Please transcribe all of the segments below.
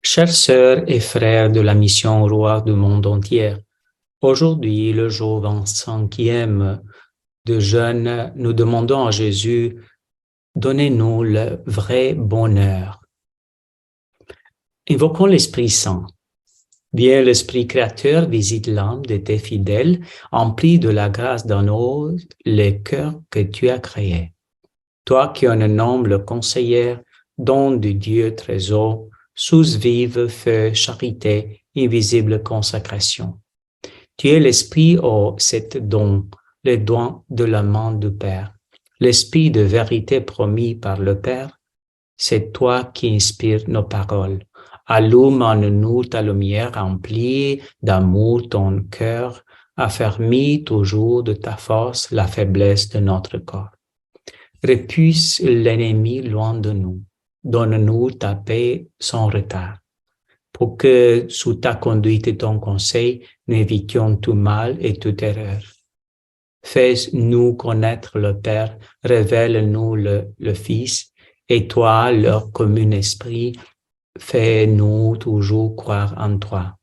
Chères sœurs et frères de la mission Roi du monde entier, aujourd'hui, le jour 25e de jeûne, nous demandons à Jésus, donnez-nous le vrai bonheur. Invoquons l'Esprit Saint. Viens l'Esprit créateur, visite l'âme de tes fidèles, emplis de la grâce d'un eau les cœurs que tu as créés. Toi qui en nommes le conseiller, don de Dieu trésor, sous vive feu, charité, invisible consécration. Tu es l'esprit, ô cet don, le don de la main du Père. L'esprit de vérité promis par le Père, c'est toi qui inspires nos paroles. Allume en nous ta lumière remplie d'amour ton cœur, affermis toujours de ta force la faiblesse de notre corps. Repousse l'ennemi loin de nous. Donne-nous ta paix sans retard, pour que, sous ta conduite et ton conseil, nous évitions tout mal et toute erreur. Fais-nous connaître le Père, révèle-nous le Fils, et toi, leur commun esprit, fais-nous toujours croire en toi.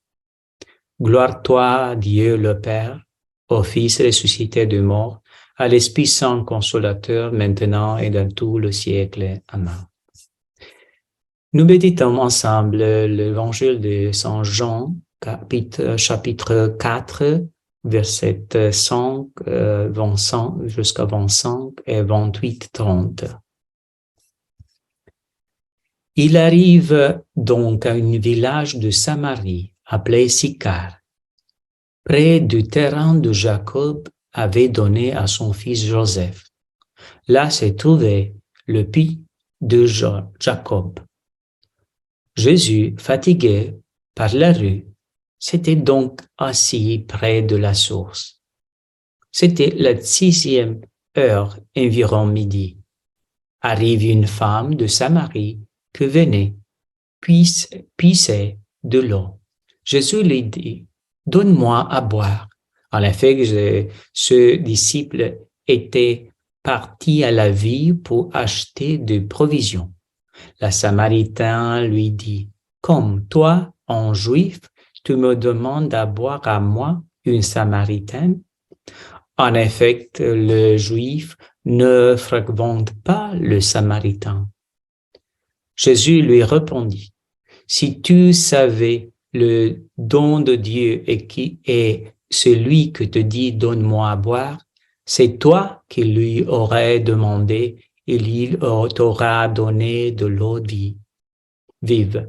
Gloire-toi, Dieu le Père, au Fils ressuscité de mort, à l'Esprit Saint consolateur, maintenant et dans tout le siècle. Amen. Nous méditons ensemble l'évangile de Saint Jean, chapitre 4, versets 5, 25 jusqu'à 25 et 28, 30. Il arrive donc à un village de Samarie, appelé Sychar, près du terrain de Jacob avait donné à son fils Joseph. Là se trouvait le puits de Jacob. Jésus, fatigué par la rue, s'était donc assis près de la source. C'était la 6e heure, environ midi. Arrive une femme de Samarie qui venait puiser de l'eau. Jésus lui dit, « Donne-moi à boire. » En effet, ce disciple était parti à la ville pour acheter des provisions. La Samaritaine lui dit, « Comme toi, en juif, tu me demandes à boire à moi, une Samaritaine ?» En effet, le juif ne fréquente pas le Samaritain. Jésus lui répondit, « Si tu savais le don de Dieu et qui est celui que te dit « Donne-moi à boire », c'est toi qui lui aurais demandé et il t'aura donné de l'eau vive.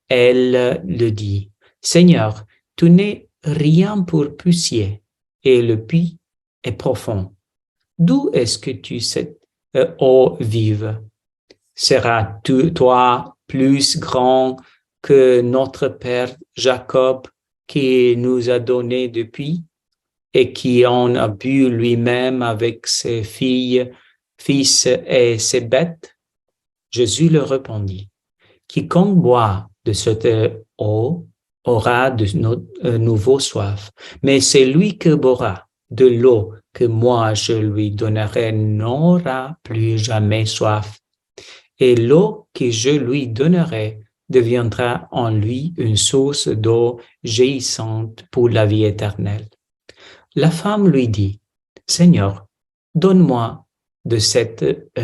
Elle le dit, « Seigneur, tu n'es rien pour puiser et le puits est profond. D'où est-ce que tu cette eau vive? Seras-tu, toi, plus grand que notre père Jacob qui nous a donné du puits et qui en a bu lui-même avec ses filles, fils et ses bêtes? » Jésus leur répondit, « Quiconque boit de cette eau aura de nouveau soif, mais celui qui boira de l'eau que moi je lui donnerai n'aura plus jamais soif. Et l'eau que je lui donnerai deviendra en lui une source d'eau jaillissante pour la vie éternelle. » La femme lui dit, « Seigneur, donne-moi de cette eau,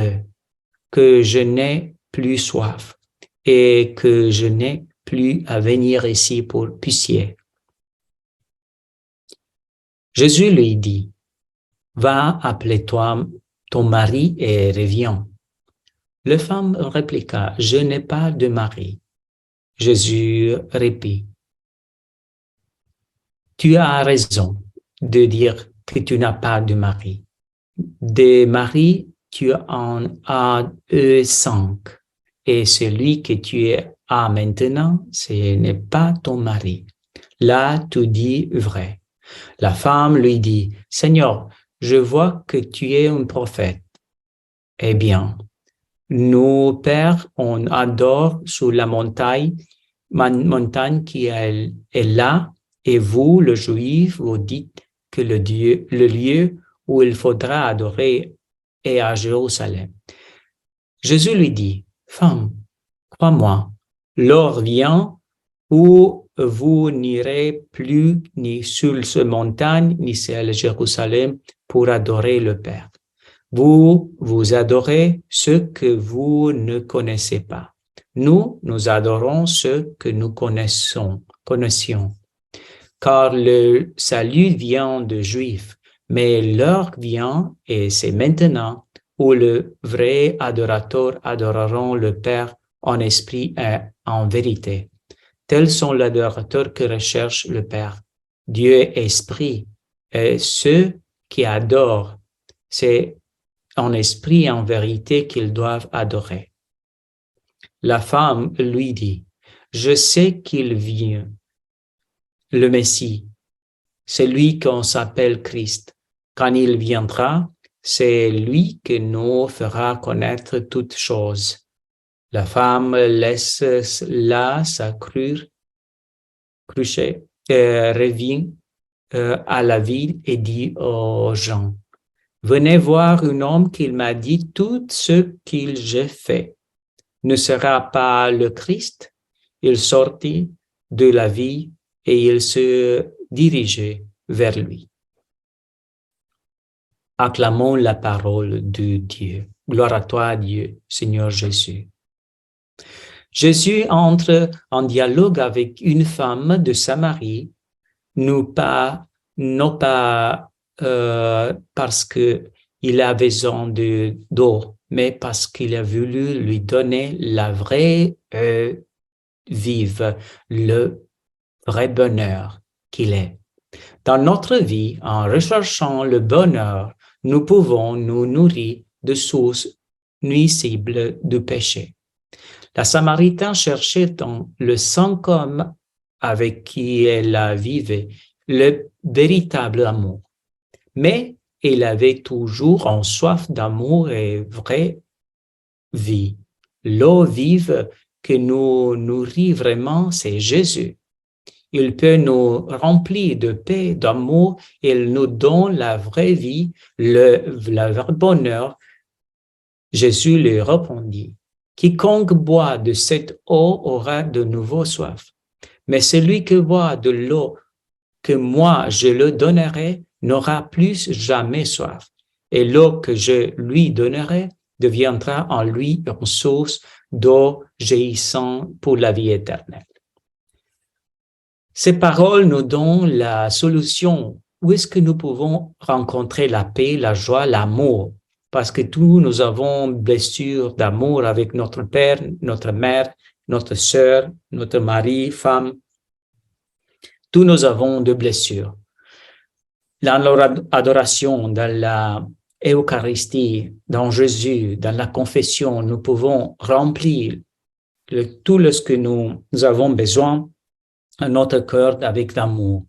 que je n'ai plus soif et que je n'ai plus à venir ici pour puiser. » Jésus lui dit, « Va, appelle-toi ton mari et reviens. » La femme répliqua, « Je n'ai pas de mari. » Jésus répondit, « Tu as raison de dire que tu n'as pas de mari. Des maris, tu en as 5, et celui que tu as maintenant, ce n'est pas ton mari. Là, tu dis vrai. » La femme lui dit, « Seigneur, je vois que tu es un prophète. » Eh bien, nos pères, on adore sous la montagne qui est là, et vous, le juif, vous dites que le lieu où il faudra adorer est à Jérusalem. Jésus lui dit, « Femme, crois-moi, L'heure vient où vous n'irez plus ni sur cette montagne, ni sur Jérusalem pour adorer le Père. Vous adorez ce que vous ne connaissez pas. Nous adorons ce que nous connaissions. Car le salut vient de Juifs, mais l'heure vient, et c'est maintenant, où les vrais adorateurs adoreront le Père en esprit et en vérité. Tels sont les adorateurs que recherche le Père. Dieu est esprit, et ceux qui adorent, c'est en esprit et en vérité qu'ils doivent adorer. La femme lui dit, « Je sais qu'il vient, le Messie, c'est lui qu'on s'appelle Christ. Quand il viendra, c'est lui qui nous fera connaître toutes choses. » La femme laisse là sa cruche, revient à la ville et dit aux gens, « Venez voir un homme qui m'a dit tout ce qu'il j'ai fait. Ne sera pas le Christ? » Il sortit de la ville et il se dirigeait vers lui. Acclamons la parole de Dieu. Gloire à toi, Dieu, Seigneur Jésus. Jésus entre en dialogue avec une femme de Samarie, non pas parce qu'il a besoin d'eau, mais parce qu'il a voulu lui donner la vraie vive, le vrai bonheur qu'il est. Dans notre vie, en recherchant le bonheur, nous pouvons nous nourrir de sources nuisibles du péché. La Samaritaine cherchait dans le saint homme avec qui elle vivait le véritable amour. Mais elle avait toujours en soif d'amour et vraie vie. L'eau vive que nous nourrit vraiment, c'est Jésus. Il peut nous remplir de paix, d'amour, il nous donne la vraie vie, le vrai bonheur. Jésus lui répondit, « Quiconque boit de cette eau aura de nouveau soif. Mais celui qui boit de l'eau que moi je le donnerai n'aura plus jamais soif. Et l'eau que je lui donnerai deviendra en lui une source d'eau jaillissant pour la vie éternelle. » Ces paroles nous donnent la solution. Où est-ce que nous pouvons rencontrer la paix, la joie, l'amour? Parce que tous nous avons blessures d'amour avec notre père, notre mère, notre sœur, notre mari, femme. Tous nous avons de blessures. Dans l'adoration, dans la Eucharistie, dans Jésus, dans la confession, nous pouvons remplir tout ce que nous avons besoin à notre cœur avec l'amour.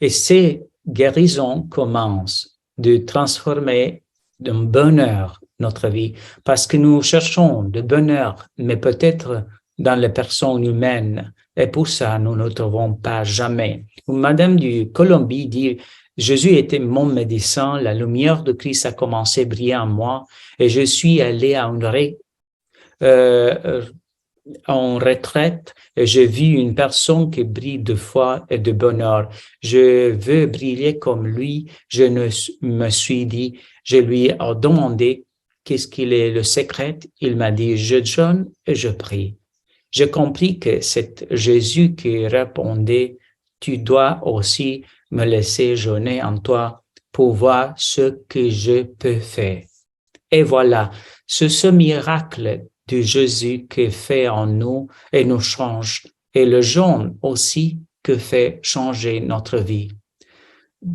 Et ces guérisons commencent de transformer d'un bonheur notre vie, parce que nous cherchons le bonheur, mais peut-être dans les personnes humaines, et pour ça, nous ne trouvons pas jamais. Madame du Colombie dit, Jésus était mon médecin, la lumière de Christ a commencé à briller en moi, et je suis allé à une en retraite, j'ai vu une personne qui brille de foi et de bonheur. Je veux briller comme lui. Je me suis dit, je lui ai demandé qu'est-ce qu'il est le secret. Il m'a dit, je jeûne et je prie. J'ai compris que c'est Jésus qui répondait, tu dois aussi me laisser jeûner en toi pour voir ce que je peux faire. Et voilà, ce miracle de Jésus qui fait en nous et nous change, et le jeûne aussi qui fait changer notre vie.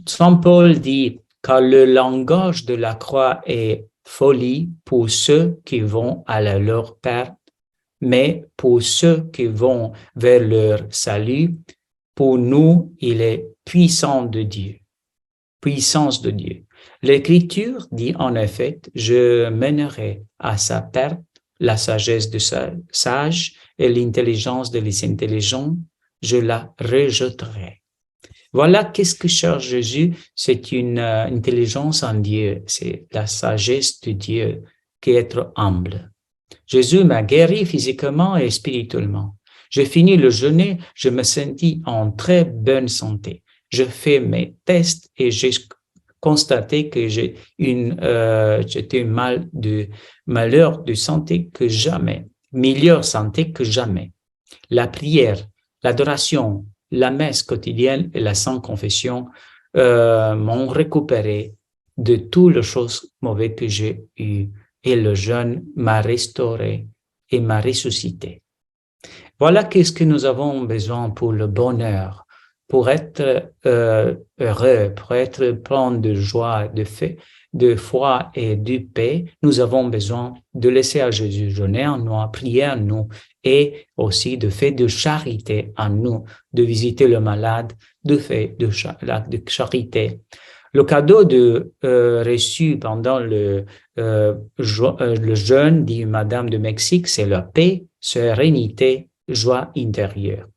Saint Paul dit, car le langage de la croix est folie pour ceux qui vont à leur perte, mais pour ceux qui vont vers leur salut, pour nous, il est puissant de Dieu. Puissance de Dieu. L'Écriture dit en effet, je mènerai à sa perte la sagesse de sage et l'intelligence de les intelligents, je la rejetterai. Voilà qu'est-ce que cherche Jésus, c'est une intelligence en Dieu, c'est la sagesse de Dieu qui est être humble. Jésus m'a guéri physiquement et spirituellement. J'ai fini le jeûne, je me sentis en très bonne santé. Je fais mes tests et j'ai constaté que j'étais malheur de santé que jamais, meilleure santé que jamais. La prière, l'adoration, la messe quotidienne et la sainte confession m'ont récupéré de toutes les choses mauvaises que j'ai eues et le jeûne m'a restauré et m'a ressuscité. Voilà qu'est-ce que nous avons besoin pour le bonheur, pour être heureux, pour être plein de joie, de foi et de paix. Nous avons besoin de laisser à Jésus jeûner en nous, prier en nous et aussi de faire de charité en nous, de visiter le malade, de faire de charité. Le cadeau reçu pendant le jeûne, dit Madame de Mexique, c'est la paix, sérénité, joie intérieure.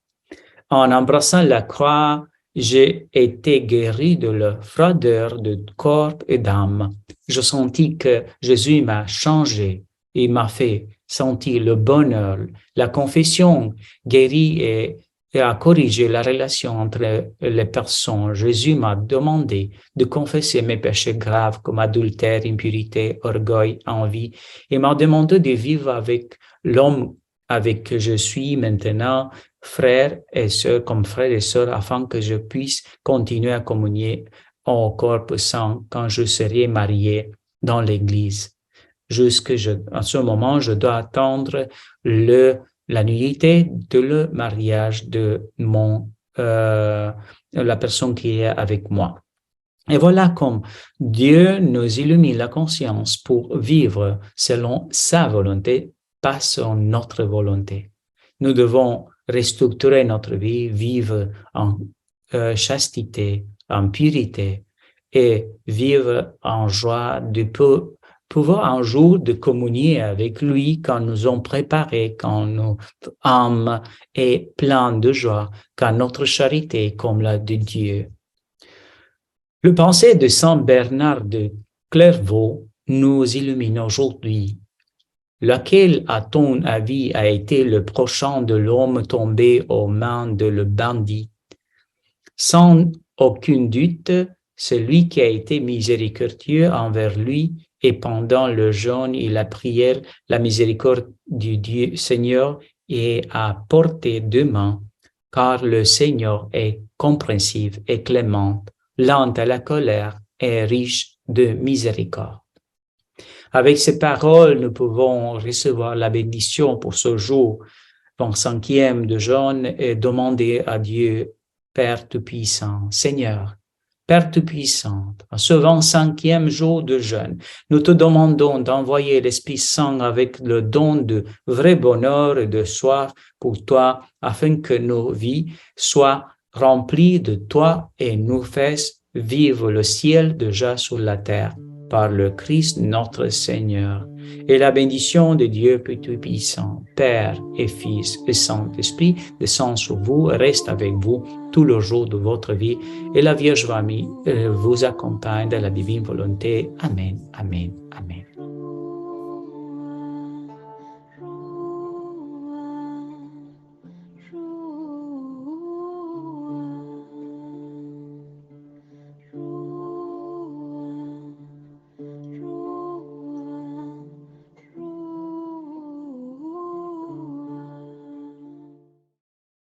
En embrassant la croix, j'ai été guéri de la froideur de corps et d'âme. Je sentis que Jésus m'a changé, il m'a fait sentir le bonheur. La confession guérit et a corrigé la relation entre les personnes. Jésus m'a demandé de confesser mes péchés graves comme adultère, impurité, orgueil, envie, et m'a demandé de vivre avec l'homme avec qui je suis maintenant, frères et sœurs, comme frères et sœurs, afin que je puisse continuer à communier au corps saint quand je serai marié dans l'Église. À ce moment, je dois attendre la nullité de le mariage de la personne qui est avec moi. Et voilà comme Dieu nous illumine la conscience pour vivre selon sa volonté, pas selon notre volonté. Nous devons restructurer notre vie, vivre en chastité, en pureté et vivre en joie de pouvoir un jour de communier avec lui quand nous sommes préparés, quand notre âme est pleine de joie, quand notre charité est comme la de Dieu. Le pensée de Saint Bernard de Clairvaux nous illumine aujourd'hui. Lequel, à ton avis, a été le prochain de l'homme tombé aux mains de le bandit? Sans aucun doute, celui qui a été miséricordieux envers lui et pendant le jeûne et la prière, la miséricorde du Dieu Seigneur est à portée de main, car le Seigneur est compréhensif et clément, lent à la colère et riche de miséricorde. Avec ces paroles, nous pouvons recevoir la bénédiction pour ce jour, 25e de jeûne, et demander à Dieu, Père Tout-Puissant, Seigneur, Père Tout-Puissant, en ce 25e jour de jeûne, nous te demandons d'envoyer l'Esprit Saint avec le don de vrai bonheur et de soif pour toi, afin que nos vies soient remplies de toi et nous fassent vivre le ciel déjà sur la terre. Par le Christ notre Seigneur. Et la bénédiction de Dieu Tout-Puissant, Père et Fils et Saint-Esprit, descend sur vous et reste avec vous tout le jour de votre vie. Et la Vierge Marie vous accompagne dans la divine volonté. Amen, amen, amen.